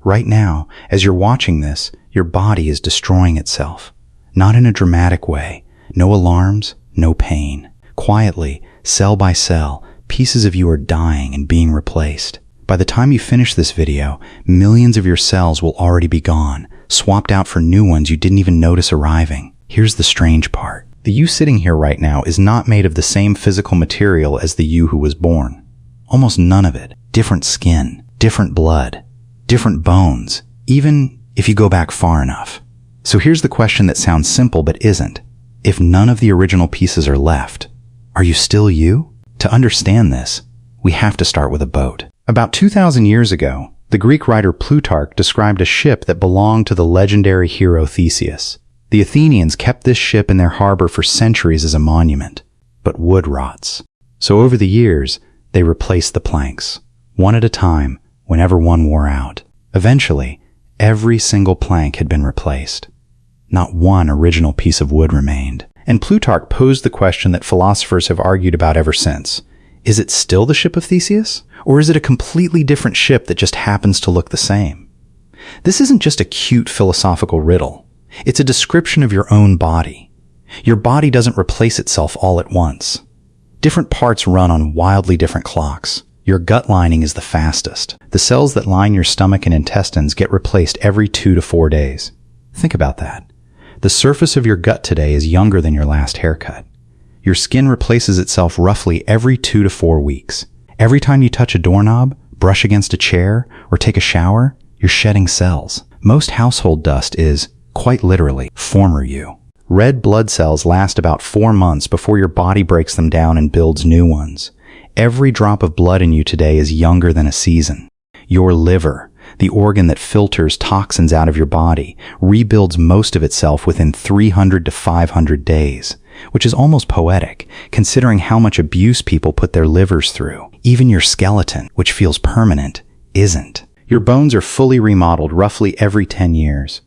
Right now, as you're watching this, your body is destroying itself. Not in a dramatic way. No alarms, no pain. Quietly, cell by cell, pieces of you are dying and being replaced. By the time you finish this video, millions of your cells will already be gone, swapped out for new ones you didn't even notice arriving. Here's the strange part. The you sitting here right now is not made of the same physical material as the you who was born. Almost none of it. Different skin, different blood, different bones, even if you go back far enough. So here's the question that sounds simple but isn't. If none of the original pieces are left, are you still you? To understand this, we have to start with a boat. About 2,000 years ago, the Greek writer Plutarch described a ship that belonged to the legendary hero Theseus. The Athenians kept this ship in their harbor for centuries as a monument, but wood rots. So over the years, they replaced the planks, one at a time, whenever one wore out. Eventually, every single plank had been replaced. Not one original piece of wood remained. And Plutarch posed the question that philosophers have argued about ever since. Is it still the Ship of Theseus? Or is it a completely different ship that just happens to look the same? This isn't just a cute philosophical riddle. It's a description of your own body. Your body doesn't replace itself all at once. Different parts run on wildly different clocks. Your gut lining is the fastest. The cells that line your stomach and intestines get replaced every 2 to 4 days. Think about that. The surface of your gut today is younger than your last haircut. Your skin replaces itself roughly every 2 to 4 weeks. Every time you touch a doorknob, brush against a chair, or take a shower, you're shedding cells. Most household dust is, quite literally, former you. Red blood cells last about 4 months before your body breaks them down and builds new ones. Every drop of blood in you today is younger than a season. Your liver, the organ that filters toxins out of your body, rebuilds most of itself within 300 to 500 days, which is almost poetic, considering how much abuse people put their livers through. Even your skeleton, which feels permanent, isn't. Your bones are fully remodeled roughly every 10 years.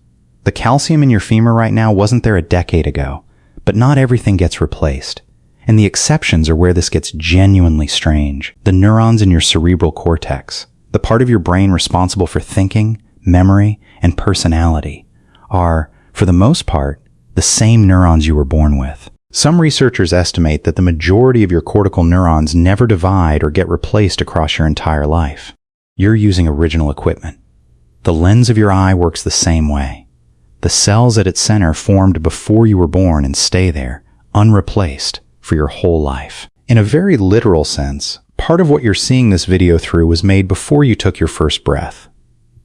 The calcium in your femur right now wasn't there a decade ago, but not everything gets replaced. And the exceptions are where this gets genuinely strange. The neurons in your cerebral cortex, the part of your brain responsible for thinking, memory, and personality, are, for the most part, the same neurons you were born with. Some researchers estimate that the majority of your cortical neurons never divide or get replaced across your entire life. You're using original equipment. The lens of your eye works the same way. The cells at its center formed before you were born and stay there, unreplaced, for your whole life. In a very literal sense, part of what you're seeing this video through was made before you took your first breath.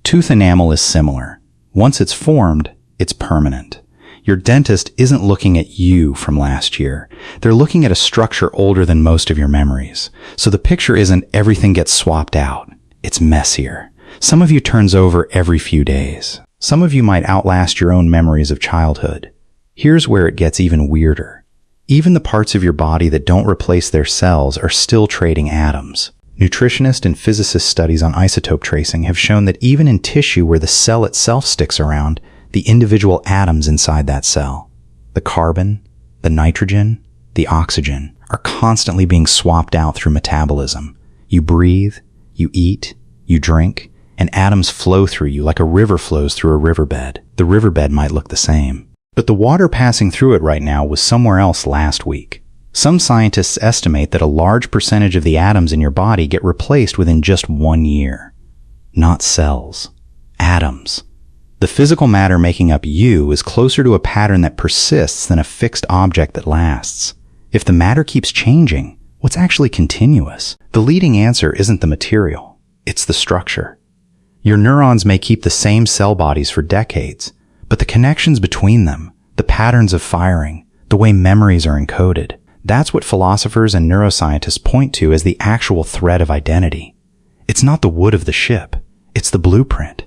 Tooth enamel is similar. Once it's formed, it's permanent. Your dentist isn't looking at you from last year. They're looking at a structure older than most of your memories. So the picture isn't everything gets swapped out. It's messier. Some of you turns over every few days. Some of you might outlast your own memories of childhood. Here's where it gets even weirder. Even the parts of your body that don't replace their cells are still trading atoms. Nutritionist and physicist studies on isotope tracing have shown that even in tissue where the cell itself sticks around, the individual atoms inside that cell, the carbon, the nitrogen, the oxygen, are constantly being swapped out through metabolism. You breathe, you eat, you drink, and atoms flow through you like a river flows through a riverbed. The riverbed might look the same, but the water passing through it right now was somewhere else last week. Some scientists estimate that a large percentage of the atoms in your body get replaced within just 1 year. Not cells, atoms. The physical matter making up you is closer to a pattern that persists than a fixed object that lasts. If the matter keeps changing, what's actually continuous? The leading answer isn't the material, it's the structure. Your neurons may keep the same cell bodies for decades, but the connections between them, the patterns of firing, the way memories are encoded, that's what philosophers and neuroscientists point to as the actual thread of identity. It's not the wood of the ship, it's the blueprint.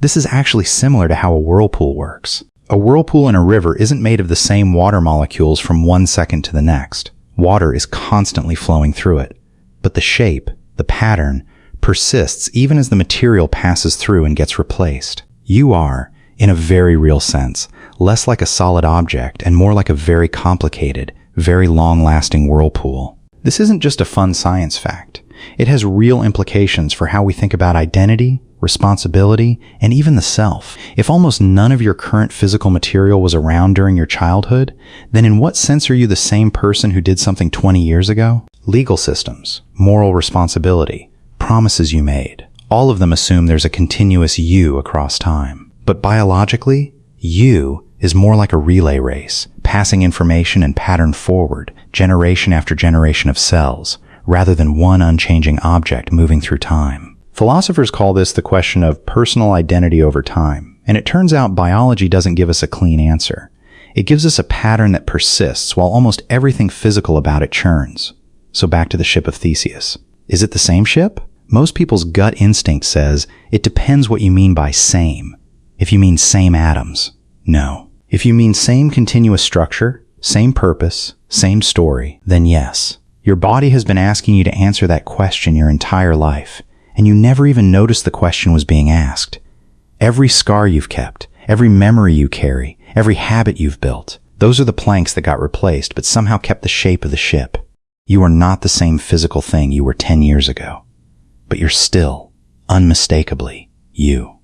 This is actually similar to how a whirlpool works. A whirlpool in a river isn't made of the same water molecules from 1 second to the next. Water is constantly flowing through it. But the shape, the pattern, persists even as the material passes through and gets replaced. You are, in a very real sense, less like a solid object and more like a very complicated, very long-lasting whirlpool. This isn't just a fun science fact. It has real implications for how we think about identity, responsibility, and even the self. If almost none of your current physical material was around during your childhood, then in what sense are you the same person who did something 20 years ago? Legal systems, moral responsibility, promises you made, all of them assume there's a continuous you across time. But biologically, you is more like a relay race, passing information and pattern forward, generation after generation of cells, rather than one unchanging object moving through time. Philosophers call this the question of personal identity over time, and it turns out biology doesn't give us a clean answer. It gives us a pattern that persists while almost everything physical about it churns. So back to the Ship of Theseus. Is it the same ship? Most people's gut instinct says it depends what you mean by same. If you mean same atoms, no. If you mean same continuous structure, same purpose, same story, then yes. Your body has been asking you to answer that question your entire life, and you never even noticed the question was being asked. Every scar you've kept, every memory you carry, every habit you've built, those are the planks that got replaced but somehow kept the shape of the ship. You are not the same physical thing you were 10 years ago, but you're still, unmistakably, you.